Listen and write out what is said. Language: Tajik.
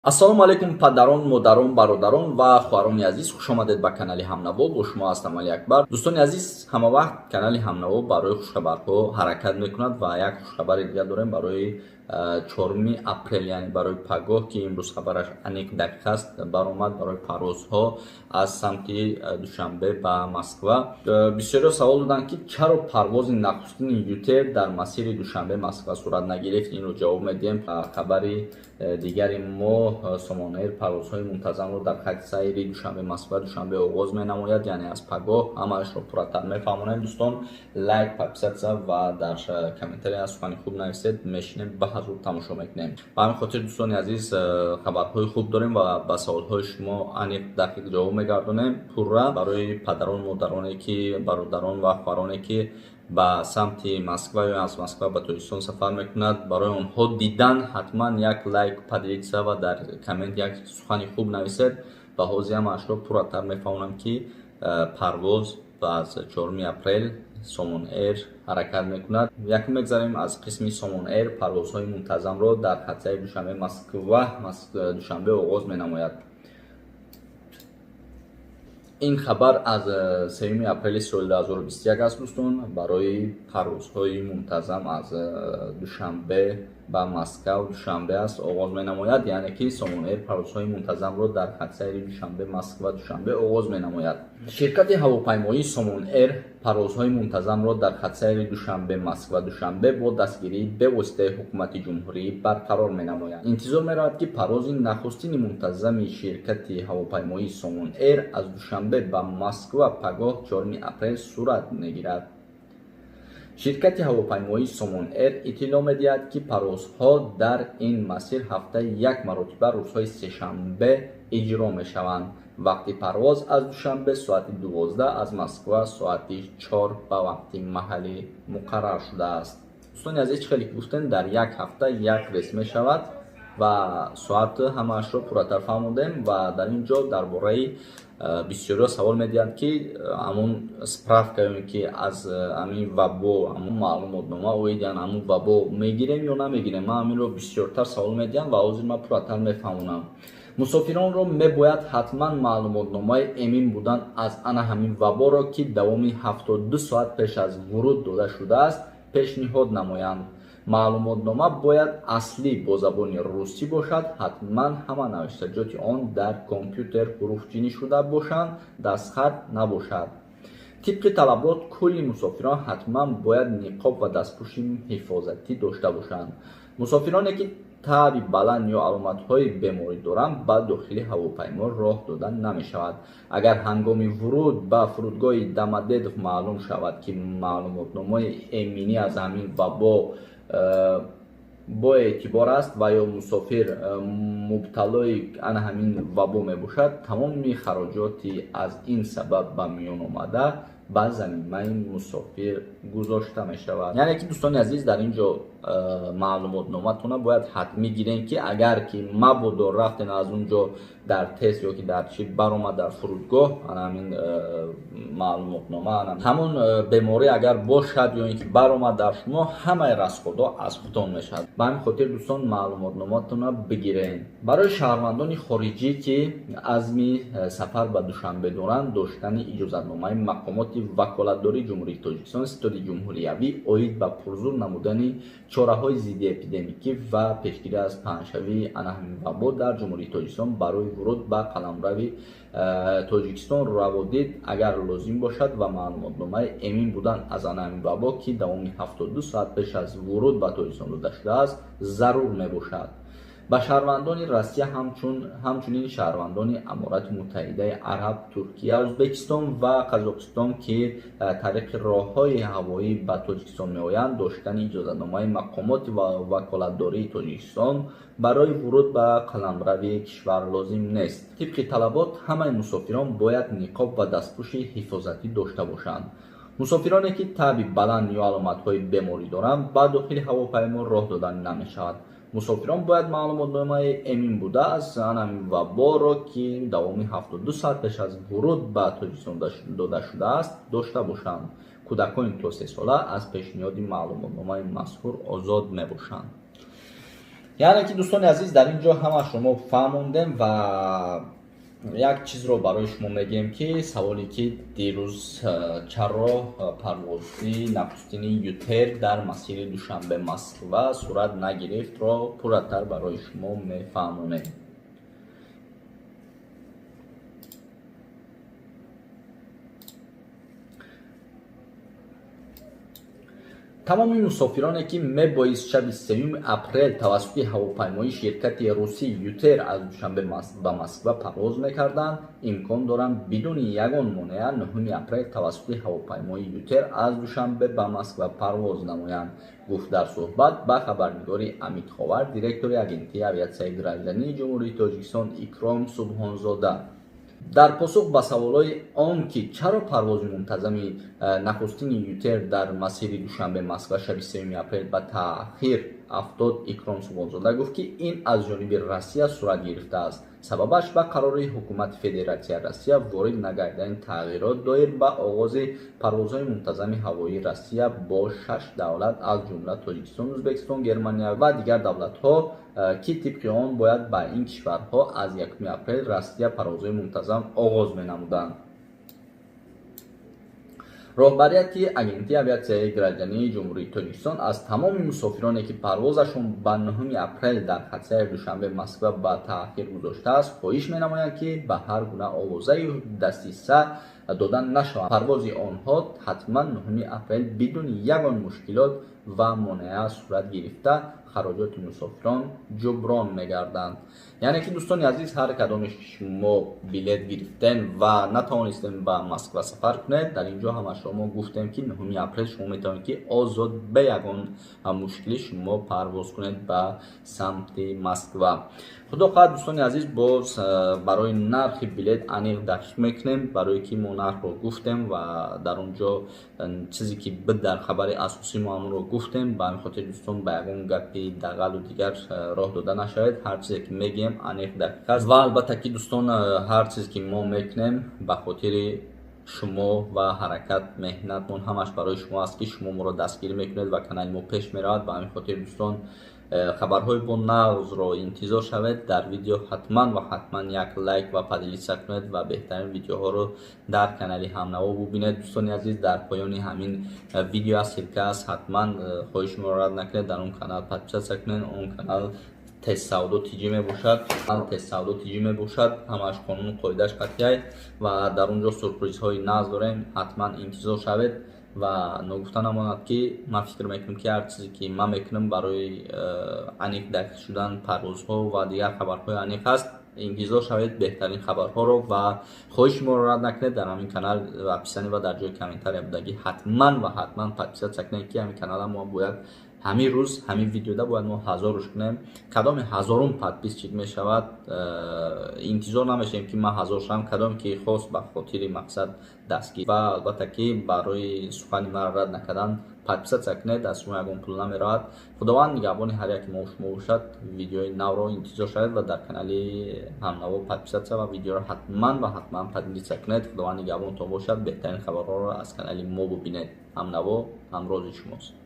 ассалому алайкум падарон, модарон, бародарон ва хуҳарони азиз, хушомадед ба канали Ҳамнаво. Бо шумо ҳастам Али Акбар. дӯстони азиз, ҳама вақт канали Ҳамнаво барои хушхабарҳо ҳаракат мекунад ва як хушхабари дигар дорем барои 4 апрел, яъне барои ПАГОＸ, ки имрӯз хабараш аник дақиқ аст, баромад барои парвозҳо аз самти Душанбе ба Москва. Бисёриҳо савол доданд ки чаро парвози нахустини Ютейр дар масири Душанбе Москва сурат нагирифт. Инро ҷавоб медиҳем. Хабари дигари мо Сомон парвозҳои мунтазамро дар хати сайри Душанбе Москва Душанбе оғоз менамояд, яъне аз ПАГОＸ. Ҳамаашро пурратар мефаҳмонем. Дӯстон, лайк, подписатсия ва дар комментария сухани хуб нависед, мешинем ба ҳазур тамошо мекунем. Ба ҳамин хотир дӯстони азиз, хабарҳои хуб дорем ва ба саволҳои шумо аниқ дақиқ ҷавоб мегардонем пурра барои падарон, модароне ки бародарон ва хуҳароне ки ба самти Москва ё аз Москва ба Тоҷикистон сафар мекунад. Барои онҳо дидан ҳатман як лайк, подписатсия ва дар коммент як сухани хуб нависед. Ба ҳозир ҳамаашро пурратар мефаҳмонам ки парвоз аз 4 апрел Сомон ҳаракат мекунад. Якум мегзарем аз қисми Сомон парвозҳои мунтазамро дар хатсаи Душанбе Москва Душанбе оғоз менамояд. ин хабар аз 3 апрели соли 2021 аст. дӯстон, барои парвозҳои мунтазам аз Душанбе ба Москва Душанбе аст оғоз менамояд, яъне ки Сомон парвозҳои мунтазамро дар хатсайри Душанбе Москва Душанбе оғоз менамояд. Ширкати ҳавопаймоии Сомон парвозҳои мунтазамро дар хатсайри Душанбе Москва Душанбе бо дастгирии бевоситаи ҳукумати ҷумҳурӣ барқарор менамояд. Интизор меравад ки парвози нахустини мунтазами ширкати ҳавопаймоии Сомон аз Душанбе ба Москва ПАГОＸ 4 апрел сурат мегирад. Ширкати ҳавопаймоии Сомон иттилоъ медиҳад ки парвозҳо дар ин масир ҳафтаи як маротиба рӯзҳои сешанбе иҷро мешаванд. вақти парвоз аз Душанбе соати 12, аз Москва соати 4 ба вақти маҳаллӣ муқаррар шудааст. дӯстони азиз, хеле гуфтем дар як ҳафта як рейс мешавад ва соат ҳамаашро пурратар фаҳмодем. ва дар ин ҷо дар бораи бисёриҳо савол медиҳанд ки ҳамун справка ки аз ҳамин вабо ҳамун маълумотнома оид яъне ҳамун вабо мегирем ё намегирем. ман ҳаминро бисёртар савол медиҳам ва ҳозир ман пурратар мефаҳмонам. мусофиронро мебояд ҳатман маълумотномаи эмин будан аз ана ҳамин ваборо ки давоми 72 соат пеш аз вуруд дода шудааст пешниҳод намоянд. маълумотнома бояд аслӣ бо забони русӣ бошад, ҳатман ҳама навиштаҷоти он дар компютер ҳуруфчинӣ шуда бошанд, дастхат набошад. тибқи талабот кулли мусофирон ҳатман бояд ниқоб ва дастпӯши ҳифозатӣ дошта бошанд. мусофироне ки таби баланд ё аломатҳои беморӣ доранд ба дохили ҳавопаймо роҳ дода намешавад. агар ҳангоми вуруд ба фурудгоҳи Домодедов маълум шавад ки маълумотномаи эминӣ аз ҳамин вабо бо эътибор аст ва ё мусофир мубталои ана ҳамин вабо мебошад, тамоми хароҷоти аз ин сабаб ба миён омада ба замимаи мусофир гузошта мешавад. яъне ки дӯстони азиз, дар ин ҷо маълумотноматона бояд ҳатмӣ гирем ки агар ки мабодо рафтен аз он ҷо дар тест ё ки дар чи баромад дар фурудгоҳ ҳамин маълумотнома ҳамон беморӣ агар бошад ё ин ки баромад дар шумо, ҳамаи расходҳо аз худтон мешавад. ба ҳамин хотир дӯстон маълумотноматона бигирен. барои шаҳрвандони хориҷӣ ки азми сафар ба Душанбе доранд, доштани иҷозатномаи мақомоти ваколатдории ҷумҳурии Тоҷикистон ситоди ҷумҳуриявӣ оид ба пурзур намудани чораҳои зидди эпидемикӣ ва пешгирӣ аз паҳншавии ана ҳамин вабо дар ҷумҳурии Тоҷикистон барои вуруд ба қаламрави Тоҷикистон раводид агар лозим бошад ва маълумотномаи эмин будан аз ана ҳамин вабо ки давоми 72 соат пеш аз вуруд ба Тоҷикистон дода шудааст зарур мебошад. ба шаҳрвандони Россия ҳамчунин шаҳрвандони Аморати Муттаҳидаи Араб, Туркия, Ӯзбекистон ва Қазоқистон ки тариқи роҳҳои ҳавоӣ ба Тоҷикистон меоянд, доштани иҷозатномаи мақомоти ваколатдории Тоҷикистон барои вуруд ба қаламрави кишвар лозим нест. тибқи талабот ҳамаи мусофирон бояд ниқоб ва дастпӯши ҳифозатӣ дошта бошанд. мусофироне ки таби баланд ё аломатҳои беморӣ доранд, ба дохили ҳавопаймо роҳ дода намешавад. мусофирон бояд маълумотномаи эмин буда аз ҳамин ваборо ки давоми 72 соат пеш аз вуруд ба Тоҷикистон дода шудааст дошта бошанд. кӯдакони то 3 сола аз пешниҳоди маълумотномаи мазкур озод мебошанд. яъне ки дӯстони азиз, дар ин ҷо ҳама шумо фаҳмондем ва як чизро барои шумо мегӯем ки саволе ки дирӯз чаро Парвози нахустини Ютейр дар масири Душанбе Москва сурат нагирифтро пурратар барои шумо мефаҳмонем. тамоми мусофироне ки мебоист шаби 3 апрел тавассути ҳавопаймои ширкати русии Ютейр аз Душанбе ба Москва парвоз мекарданд, имкон доранд бидуни ягон монеа 9 апрел тавассути ҳавопаймои Ютейр аз Душанбе ба Москва парвоз намоянд, гуфт дар суҳбат ба хабарнигори Амитховар директори агентии авиатсияи граждании ҷумҳурии Тоҷикистон Икром Субҳонзода. дар посух ба саволҳои он ки чаро парвози мунтазами нахустини Ютейр дар масири Душанбе Москва шаби 3 апрел ба таъхир афтод, Икром Субҳонзода гуфт ки ин аз ҷониби Россия сурат гирифтааст. Сабабаш ба қарори ҳукумати Федератсияи Россия ворид нагардидани тағйирот доир ба оғози парвозҳои мунтазами ҳавоии Россия бо 6 давлат аз ҷумла Тоҷикистон, Ӯзбекистон, Германия ва дигар давлатҳо ки тибқи он бояд ба ин кишварҳо аз 1 апрел Россия парвозҳои мунтазам оғоз менамуданд. роҳбарияти агентии авиатсияи граждании ҷумҳурии Тоҷикистон аз тамоми мусофироне ки парвозашон ба 9 апрел дар хатсайр Душанбе Москва ба таъхир гузоштааст, хоҳиш менамоянд ки ба ҳар гуна овозаи дастиса дода нашаванд. парвози онҳо ҳатман 9 апрел бидуни ягон мушкилот ва монеа сурат гирифта хароҷоти мусофирон ҷуброн мегарданд. яъне ки дӯстони азиз, ҳар кадоми шумо билет гирифтен ва натавонистем ба Москва сафар кунед, дар ин ҷо ҳама шумо гуфтем ки 9 апрел шумо метавонед ки озод бе ягон мушкилӣ шумо парвоз кунед ба самти Москва. худо хоҳад дӯстони азиз, боз барои нархи билет аниқ дақиқ мекунем, барое ки мо нархро гуфтем ва дар он ҷо чизе ки бид дар хабари асосӣ мо амонро гуфтем. ба ҳамин хотир дӯстон ба ягон гапи дағалу дигар роҳ дода нашавед. ҳар чизе ки мегӯем аниқ дақиқ аст ва албатта ки дӯстон, ҳар чизе ки мо мекунем ба хотири шумо ва ҳаракат меҳнатмон ҳамаш барои шумо аст ки шумо моро дастгирӣ мекунед ва канали мо пеш меравад. ба ҳамин хотир дӯстон, хабарҳои бо нағзро интизор шавед. дар видео ҳатман ва ҳатман як лайк ва поделиса кунед ва беҳтарин видеоҳоро дар канали ҳамнаво бубинед. дӯстони азиз, дар поёни ҳамин видео ссилка аст, ҳатман хоҳишимро рад накунед, дар он канал подписатсия кунед. он канал Тезсавдо тиҷӣ мебошад, Тезсавдо тиҷӣ мебошад, ҳамаш қонуну қоидааш қатъияй ва дар он ҷо сюрпризҳои нағз дорем. ҳатман интизор шавед ва ногуфта намонад ки ман фикр мекунам ки ҳар чизе ки ман мекунам барои аниқ дақиқ шудан парвозҳо ва дигар хабарҳои аниқ аст. интизор шавед беҳтарин хабарҳоро ва хоҳишимро рад накунед. дар ҳамин канал подписани ва дар ҷои комментария будагӣ ҳатман ва ҳатман подписатсия кунед ки ҳамин канала мо бояд ҳамин рӯз ҳамин видеода бояд мо 1000-руш кунем. кадоми 1000-ум подписчик мешавад, интизор намешавем ки ман 1000 шавам, кадоме ки хос ба хотири мақсад дастгир ва албатта ки барои сухани ман рад накардан подписатсия кунед, аз шумо ягон пул намеравад. худованд нигаҳбони ҳар яки мо шумо бошад. видеои навро интизор шавед ва дар канали ҳамнаво подписатсия ва видеоро ҳатман ва ҳатман поделиса кунед. худованд нигаҳбонтон бошад. беҳтарин хабарҳоро аз канали мо бубинед. ҳамнаво ҳамрози шумост.